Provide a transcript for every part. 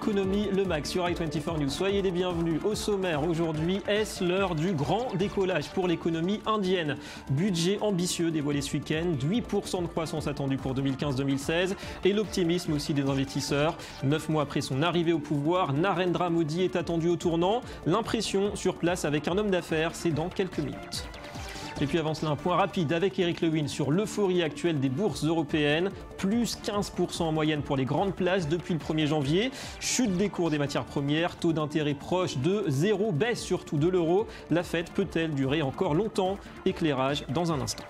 Économie, le max sur i24 News. Soyez les bienvenus. Au sommaire aujourd'hui, est-ce l'heure du grand décollage pour l'économie indienne? Budget ambitieux dévoilé ce week-end, 8% de croissance attendue pour 2015-2016 et l'optimisme aussi des investisseurs. 9 mois après son arrivée au pouvoir, Narendra Modi est attendu au tournant. L'impression sur place avec un homme d'affaires, c'est dans quelques minutes. Et puis avant cela, un point rapide avec Eric Lewin sur l'euphorie actuelle des bourses européennes. Plus 15% en moyenne pour les grandes places depuis le 1er janvier. Chute des cours des matières premières, taux d'intérêt proche de 0, baisse surtout de l'euro. La fête peut-elle durer encore longtemps? Éclairage dans un instant.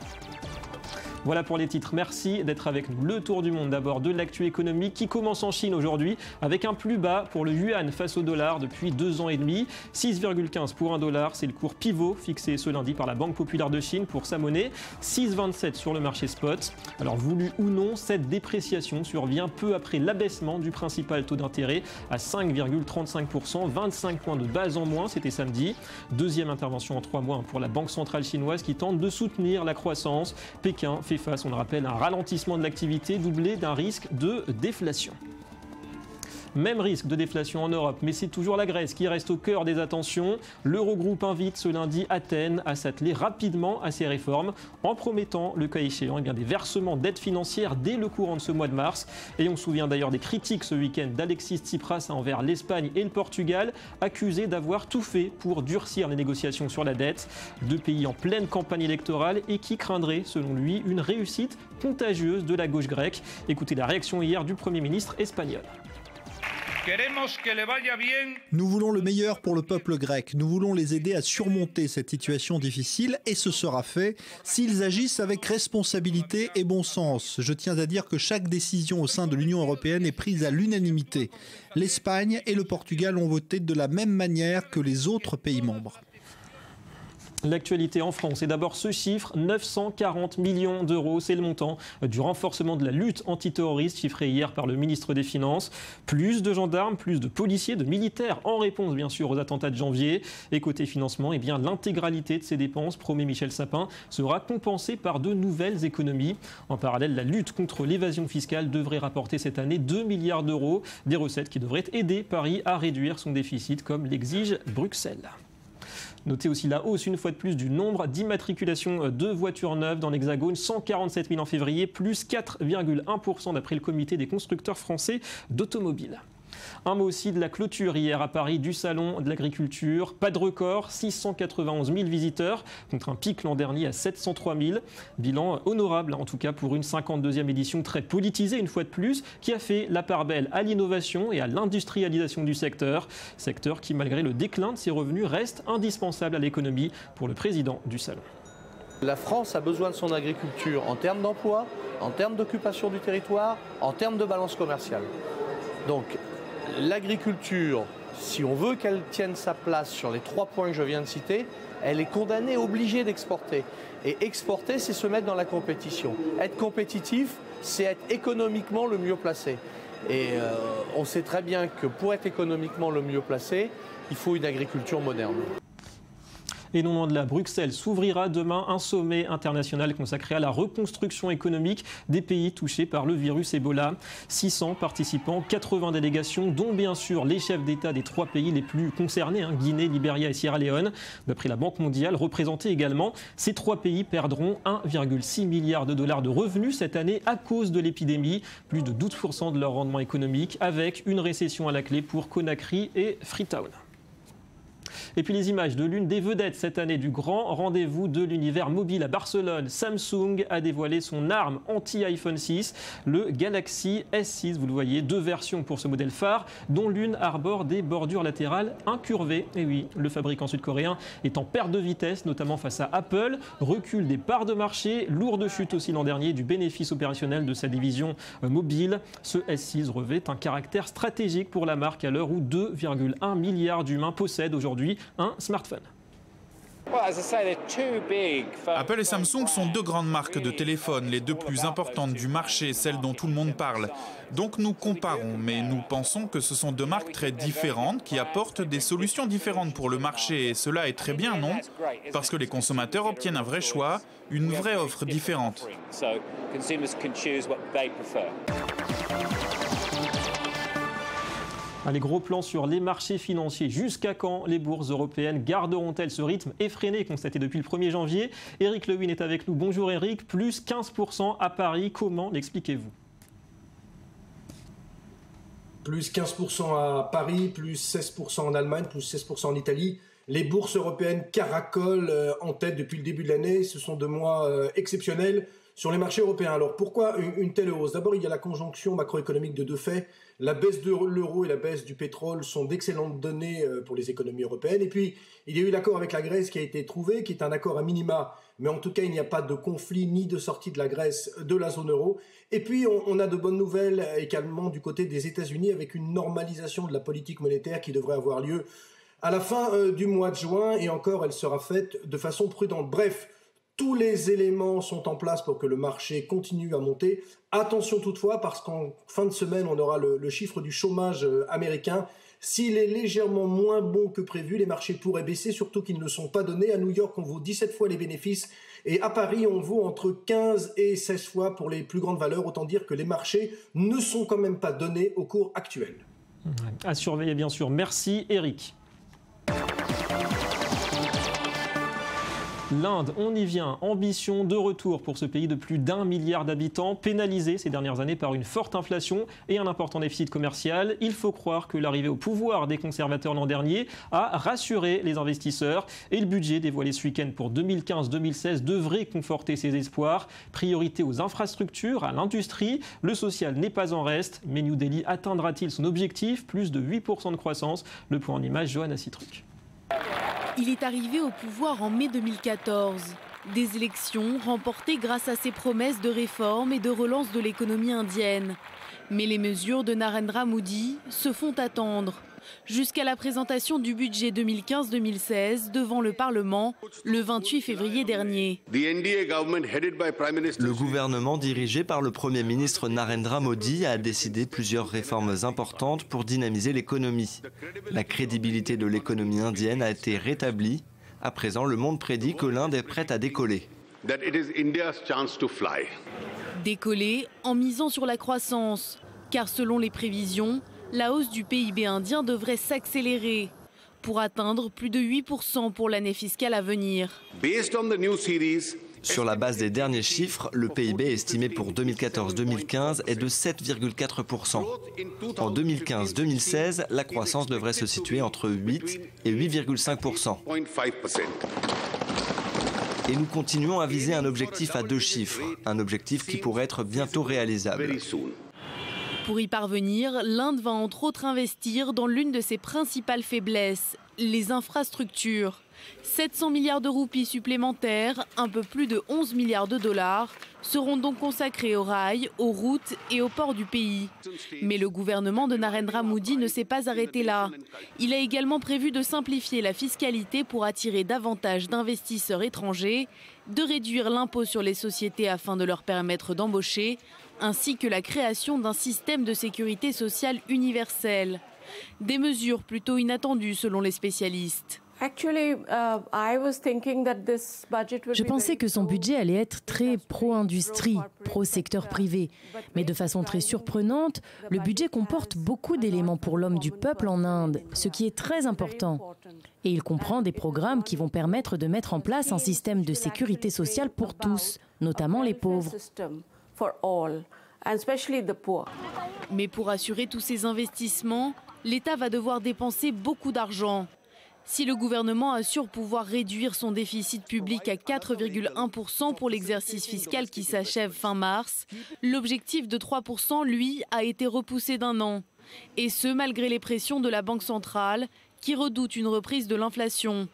Voilà pour les titres, merci d'être avec nous. Le tour du monde d'abord de l'actu économique qui commence en Chine aujourd'hui avec un plus bas pour le yuan face au dollar depuis 2 ans et demi. 6,15 pour $1, c'est le cours pivot fixé ce lundi par la Banque populaire de Chine pour sa monnaie. 6,27 sur le marché spot. Alors voulu ou non, cette dépréciation survient peu après l'abaissement du principal taux d'intérêt à 5,35%, 25 points de base en moins, c'était samedi. Deuxième intervention en 3 mois pour la Banque centrale chinoise qui tente de soutenir la croissance. Pékin fait face, on le rappelle, à un ralentissement de l'activité doublé d'un risque de déflation. Même risque de déflation en Europe, mais c'est toujours la Grèce qui reste au cœur des attentions. L'Eurogroupe invite ce lundi Athènes à s'atteler rapidement à ces réformes en promettant, le cas échéant, des versements d'aide financière dès le courant de ce mois de mars. Et on se souvient d'ailleurs des critiques ce week-end d'Alexis Tsipras envers l'Espagne et le Portugal, accusés d'avoir tout fait pour durcir les négociations sur la dette. 2 pays en pleine campagne électorale et qui craindraient, selon lui, une réussite contagieuse de la gauche grecque. Écoutez la réaction hier du Premier ministre espagnol. Nous voulons le meilleur pour le peuple grec. Nous voulons les aider à surmonter cette situation difficile et ce sera fait s'ils agissent avec responsabilité et bon sens. Je tiens à dire que chaque décision au sein de l'Union européenne est prise à l'unanimité. L'Espagne et le Portugal ont voté de la même manière que les autres pays membres. L'actualité en France, et d'abord ce chiffre, 940 millions d'euros, c'est le montant du renforcement de la lutte antiterroriste chiffré hier par le ministre des Finances. Plus de gendarmes, plus de policiers, de militaires en réponse bien sûr aux attentats de janvier. Et côté financement, l'intégralité de ces dépenses, promet Michel Sapin, sera compensée par de nouvelles économies. En parallèle, la lutte contre l'évasion fiscale devrait rapporter cette année 2 milliards d'euros, des recettes qui devraient aider Paris à réduire son déficit comme l'exige Bruxelles. Notez aussi la hausse une fois de plus du nombre d'immatriculations de voitures neuves dans l'Hexagone, 147 000 en février, plus 4,1% d'après le comité des constructeurs français d'automobiles. Un mot aussi de la clôture hier à Paris du salon de l'agriculture. Pas de record, 691 000 visiteurs contre un pic l'an dernier à 703 000. Bilan honorable en tout cas pour une 52e édition très politisée une fois de plus qui a fait la part belle à l'innovation et à l'industrialisation du secteur. Secteur qui malgré le déclin de ses revenus reste indispensable à l'économie pour le président du salon. La France a besoin de son agriculture en termes d'emploi, en termes d'occupation du territoire, en termes de balance commerciale. Donc l'agriculture, si on veut qu'elle tienne sa place sur les 3 points que je viens de citer, elle est condamnée, obligée d'exporter. Et exporter, c'est se mettre dans la compétition. Être compétitif, c'est être économiquement le mieux placé. Et on sait très bien que pour être économiquement le mieux placé, il faut une agriculture moderne. Et non loin de là, Bruxelles s'ouvrira demain un sommet international consacré à la reconstruction économique des pays touchés par le virus Ebola. 600 participants, 80 délégations, dont bien sûr les chefs d'État des 3 pays les plus concernés, Guinée, Libéria et Sierra Leone. D'après la Banque mondiale, représentés également, ces 3 pays perdront 1,6 milliard de dollars de revenus cette année à cause de l'épidémie, plus de 12% de leur rendement économique, avec une récession à la clé pour Conakry et Freetown. Et puis les images de l'une des vedettes cette année du grand rendez-vous de l'univers mobile à Barcelone. Samsung a dévoilé son arme anti-iPhone 6, le Galaxy S6. Vous le voyez, 2 versions pour ce modèle phare, dont l'une arbore des bordures latérales incurvées. Et oui, le fabricant sud-coréen est en perte de vitesse, notamment face à Apple. Recul des parts de marché, lourde chute aussi l'an dernier du bénéfice opérationnel de sa division mobile. Ce S6 revêt un caractère stratégique pour la marque à l'heure où 2,1 milliards d'humains possèdent aujourd'hui un smartphone. Apple et Samsung sont 2 grandes marques de téléphone, les 2 plus importantes du marché, celles dont tout le monde parle. Donc nous comparons, mais nous pensons que ce sont 2 marques très différentes qui apportent des solutions différentes pour le marché. Et cela est très bien, non? Parce que les consommateurs obtiennent un vrai choix, une vraie offre différente. Les gros plans sur les marchés financiers. Jusqu'à quand les bourses européennes garderont-elles ce rythme effréné constaté depuis le 1er janvier? Eric Lewin est avec nous. Bonjour Eric, plus 15% à Paris. Comment l'expliquez-vous? Plus 15% à Paris, plus 16% en Allemagne, plus 16% en Italie. Les bourses européennes caracolent en tête depuis le début de l'année. Ce sont 2 mois exceptionnels sur les marchés européens. Alors pourquoi une telle hausse? D'abord, il y a la conjonction macroéconomique de 2 faits. La baisse de l'euro et la baisse du pétrole sont d'excellentes données pour les économies européennes. Et puis, il y a eu l'accord avec la Grèce qui a été trouvé, qui est un accord à minima. Mais en tout cas, il n'y a pas de conflit ni de sortie de la Grèce de la zone euro. Et puis, on a de bonnes nouvelles également du côté des États-Unis avec une normalisation de la politique monétaire qui devrait avoir lieu à la fin du mois de juin. Et encore, elle sera faite de façon prudente. Bref, tous les éléments sont en place pour que le marché continue à monter. Attention toutefois, parce qu'en fin de semaine, on aura le chiffre du chômage américain. S'il est légèrement moins bon que prévu, les marchés pourraient baisser, surtout qu'ils ne sont pas donnés. À New York, on vaut 17 fois les bénéfices. Et à Paris, on vaut entre 15 et 16 fois pour les plus grandes valeurs. Autant dire que les marchés ne sont quand même pas donnés au cours actuel. À surveiller, bien sûr. Merci, Eric. L'Inde, on y vient, ambition de retour pour ce pays de plus d'1 milliard d'habitants, pénalisé ces dernières années par une forte inflation et un important déficit commercial. Il faut croire que l'arrivée au pouvoir des conservateurs l'an dernier a rassuré les investisseurs et le budget dévoilé ce week-end pour 2015-2016 devrait conforter ces espoirs. Priorité aux infrastructures, à l'industrie, le social n'est pas en reste, mais New Delhi atteindra-t-il son objectif? Plus de 8% de croissance. Le point en image, Johanna Citruc. Il est arrivé au pouvoir en mai 2014. Des élections remportées grâce à ses promesses de réforme et de relance de l'économie indienne. Mais les mesures de Narendra Modi se font attendre. Jusqu'à la présentation du budget 2015-2016 devant le Parlement le 28 février dernier. Le gouvernement dirigé par le Premier ministre Narendra Modi a décidé plusieurs réformes importantes pour dynamiser l'économie. La crédibilité de l'économie indienne a été rétablie. À présent, le monde prédit que l'Inde est prête à décoller. Décoller en misant sur la croissance, car selon les prévisions, la hausse du PIB indien devrait s'accélérer pour atteindre plus de 8% pour l'année fiscale à venir. Sur la base des derniers chiffres, le PIB estimé pour 2014-2015 est de 7,4%. En 2015-2016, la croissance devrait se situer entre 8 et 8,5%. Et nous continuons à viser un objectif à 2 chiffres, un objectif qui pourrait être bientôt réalisable. Pour y parvenir, l'Inde va entre autres investir dans l'une de ses principales faiblesses, les infrastructures. 700 milliards de roupies supplémentaires, un peu plus de 11 milliards de dollars, seront donc consacrés aux rails, aux routes et aux ports du pays. Mais le gouvernement de Narendra Modi ne s'est pas arrêté là. Il a également prévu de simplifier la fiscalité pour attirer davantage d'investisseurs étrangers, de réduire l'impôt sur les sociétés afin de leur permettre d'embaucher, ainsi que la création d'un système de sécurité sociale universel. Des mesures plutôt inattendues selon les spécialistes. Je pensais que son budget allait être très pro-industrie, pro-secteur privé. Mais de façon très surprenante, le budget comporte beaucoup d'éléments pour l'homme du peuple en Inde, ce qui est très important. Et il comprend des programmes qui vont permettre de mettre en place un système de sécurité sociale pour tous, notamment les pauvres. Mais pour assurer tous ces investissements, l'État va devoir dépenser beaucoup d'argent. Si le gouvernement assure pouvoir réduire son déficit public à 4,1% pour l'exercice fiscal qui s'achève fin mars, l'objectif de 3%, lui, a été repoussé d'1 an. Et ce, malgré les pressions de la Banque centrale, qui redoute une reprise de l'inflation.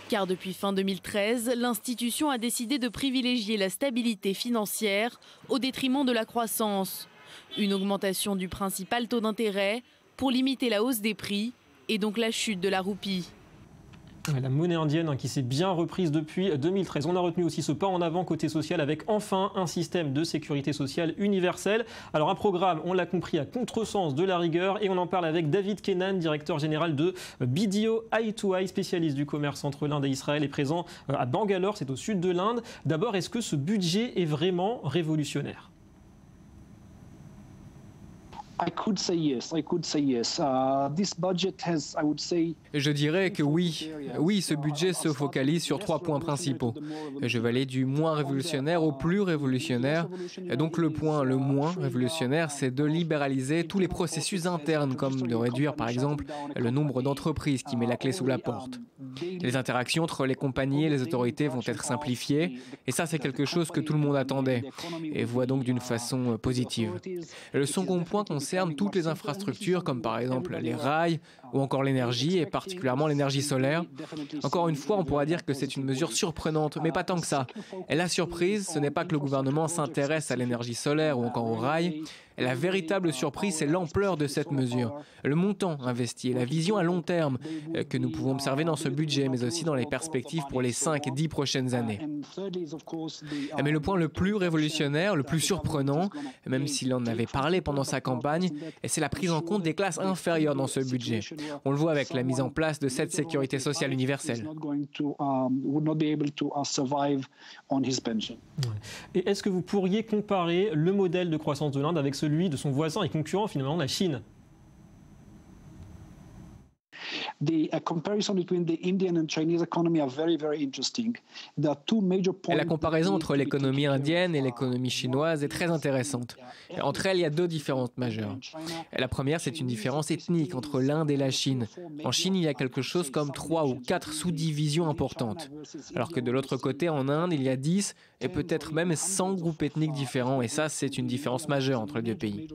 Car depuis fin 2013, l'institution a décidé de privilégier la stabilité financière au détriment de la croissance. Une augmentation du principal taux d'intérêt pour limiter la hausse des prix et donc la chute de la roupie. La monnaie indienne qui s'est bien reprise depuis 2013. On a retenu aussi ce pas en avant côté social avec enfin un système de sécurité sociale universel. Alors un programme, on l'a compris, à contresens de la rigueur et on en parle avec David Kennan, directeur général de BDO Eye2Eye, spécialiste du commerce entre l'Inde et Israël, est présent à Bangalore, c'est au sud de l'Inde. D'abord, est-ce que ce budget est vraiment révolutionnaire ? Je dirais que oui. Oui, ce budget se focalise sur 3 points principaux. Je vais aller du moins révolutionnaire au plus révolutionnaire. Et donc le point le moins révolutionnaire, c'est de libéraliser tous les processus internes, comme de réduire par exemple le nombre d'entreprises qui met la clé sous la porte. Les interactions entre les compagnies et les autorités vont être simplifiées, et ça c'est quelque chose que tout le monde attendait, et voit donc d'une façon positive. Le second point concerne toutes les infrastructures, comme par exemple les rails ou encore l'énergie, et particulièrement l'énergie solaire. Encore une fois, on pourra dire que c'est une mesure surprenante, mais pas tant que ça. Et la surprise, ce n'est pas que le gouvernement s'intéresse à l'énergie solaire ou encore aux rails. La véritable surprise, c'est l'ampleur de cette mesure, le montant investi et la vision à long terme que nous pouvons observer dans ce budget, mais aussi dans les perspectives pour les 5-10 prochaines années. Mais le point le plus révolutionnaire, le plus surprenant, même s'il en avait parlé pendant sa campagne, c'est la prise en compte des classes inférieures dans ce budget. On le voit avec la mise en place de cette sécurité sociale universelle. Et est-ce que vous pourriez comparer le modèle de croissance de l'Inde avec celui de son voisin et concurrent finalement, la Chine ? La comparaison entre l'économie indienne et l'économie chinoise est très intéressante. Entre elles, il y a 2 différences majeures. La première, c'est une différence ethnique entre l'Inde et la Chine. En Chine, il y a quelque chose comme 3 ou 4 sous-divisions importantes, alors que de l'autre côté, en Inde, il y a 10 et peut-être même 100 groupes ethniques différents, et ça, c'est une différence majeure entre les 2 pays.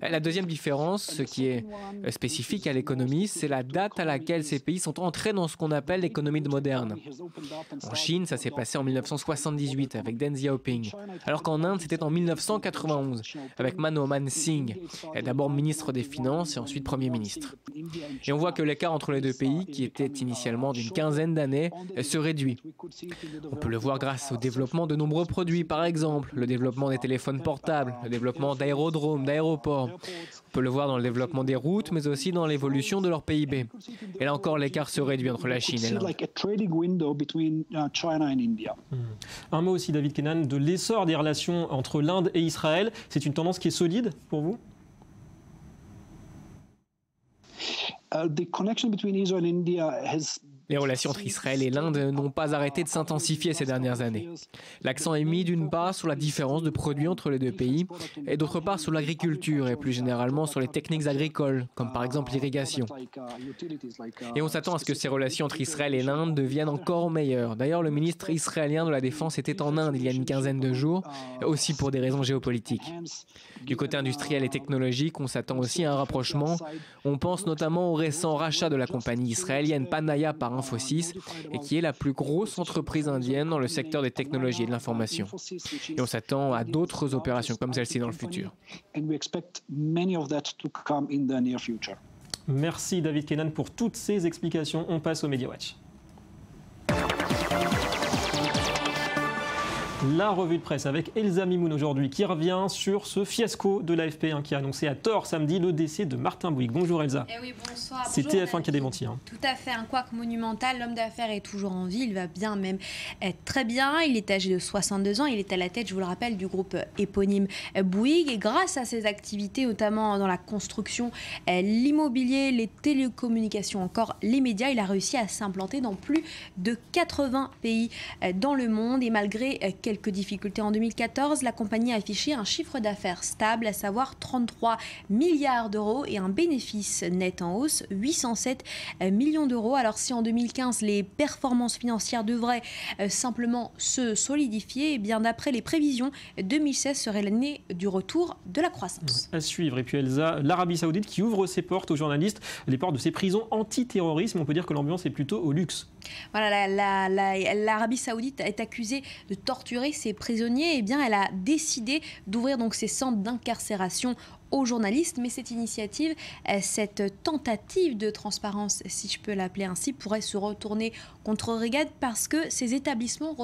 La deuxième différence, ce qui est spécifique à l'économie, c'est la date à laquelle ces pays sont entrés dans ce qu'on appelle l'économie moderne. En Chine, ça s'est passé en 1978 avec Deng Xiaoping, alors qu'en Inde, c'était en 1991 avec Manmohan Singh, d'abord ministre des Finances et ensuite Premier ministre. Et on voit que l'écart entre les 2 pays, qui était initialement d'une quinzaine d'années, se réduit. On peut le voir grâce au développement de nombreux produits, par exemple le développement des téléphones portables, le développement d'aérodromes, d'aéroports. On peut le voir dans le développement des routes, mais aussi dans l'évolution de leur PIB. Et là encore, l'écart se réduit entre la Chine et l'Inde. Un mot aussi, David Kennan, de l'essor des relations entre l'Inde et Israël. C'est une tendance qui est solide pour vous ? Les relations entre Israël et l'Inde n'ont pas arrêté de s'intensifier ces dernières années. L'accent est mis d'une part sur la différence de produits entre les 2 pays et d'autre part sur l'agriculture et plus généralement sur les techniques agricoles, comme par exemple l'irrigation. Et on s'attend à ce que ces relations entre Israël et l'Inde deviennent encore meilleures. D'ailleurs, le ministre israélien de la Défense était en Inde il y a une quinzaine de jours, aussi pour des raisons géopolitiques. Du côté industriel et technologique, on s'attend aussi à un rapprochement. On pense notamment au récent rachat de la compagnie israélienne Panaya par Infosys, et qui est la plus grosse entreprise indienne dans le secteur des technologies et de l'information. Et on s'attend à d'autres opérations comme celle-ci dans le futur. Merci David Kennan pour toutes ces explications. On passe au Media Watch. La revue de presse avec Elsa Mimoun aujourd'hui qui revient sur ce fiasco de l'AFP qui a annoncé à tort samedi le décès de Martin Bouygues. Bonjour Elsa. Oui, bonsoir. C'est TF1 qui a démenti. Tout à fait, un couac monumental. L'homme d'affaires est toujours en vie, il va bien même être très bien. Il est âgé de 62 ans, il est à la tête, je vous le rappelle, du groupe éponyme Bouygues. Et grâce à ses activités, notamment dans la construction, l'immobilier, les télécommunications, encore les médias, il a réussi à s'implanter dans plus de 80 pays dans le monde. Et malgré quelques difficultés en 2014, la compagnie a affiché un chiffre d'affaires stable, à savoir 33 milliards d'euros et un bénéfice net en hausse, 807 millions d'euros. Alors si en 2015, les performances financières devraient simplement se solidifier, et bien d'après les prévisions, 2016 serait l'année du retour de la croissance. À suivre. Et puis Elsa, l'Arabie Saoudite qui ouvre ses portes aux journalistes, les portes de ses prisons antiterrorisme. On peut dire que l'ambiance est plutôt au luxe. Voilà, l'Arabie Saoudite est accusée de torturer ses prisonniers. Eh bien, elle a décidé d'ouvrir donc ses centres d'incarcération aux journalistes, mais cette initiative, cette tentative de transparence, si je peux l'appeler ainsi, pourrait se retourner contre Riyad parce que ces établissements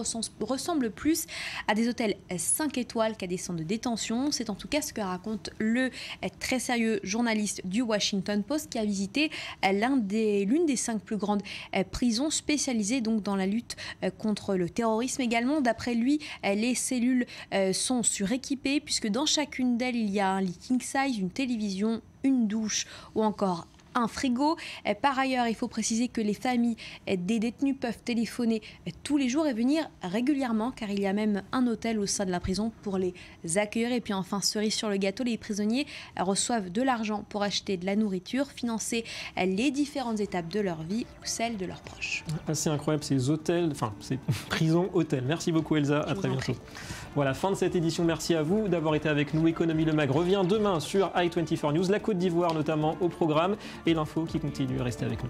ressemblent plus à des hôtels 5 étoiles qu'à des centres de détention. C'est en tout cas ce que raconte le très sérieux journaliste du Washington Post qui a visité l'une des 5 plus grandes prisons spécialisées donc dans la lutte contre le terrorisme également. D'après lui, les cellules sont suréquipées puisque dans chacune d'elles, il y a un lit king size, taille, une télévision, une douche ou encore un frigo. Par ailleurs, il faut préciser que les familles des détenus peuvent téléphoner tous les jours et venir régulièrement, car il y a même un hôtel au sein de la prison pour les accueillir. Et puis enfin, cerise sur le gâteau, les prisonniers reçoivent de l'argent pour acheter de la nourriture, financer les différentes étapes de leur vie ou celles de leurs proches. Assez incroyable ces hôtels, enfin ces prisons-hôtels. Merci beaucoup Elsa, à très bientôt. Voilà, fin de cette édition. Merci à vous d'avoir été avec nous. Économie Le Mag revient demain sur i24 News, la Côte d'Ivoire notamment au programme, et l'info qui continue. Restez avec nous.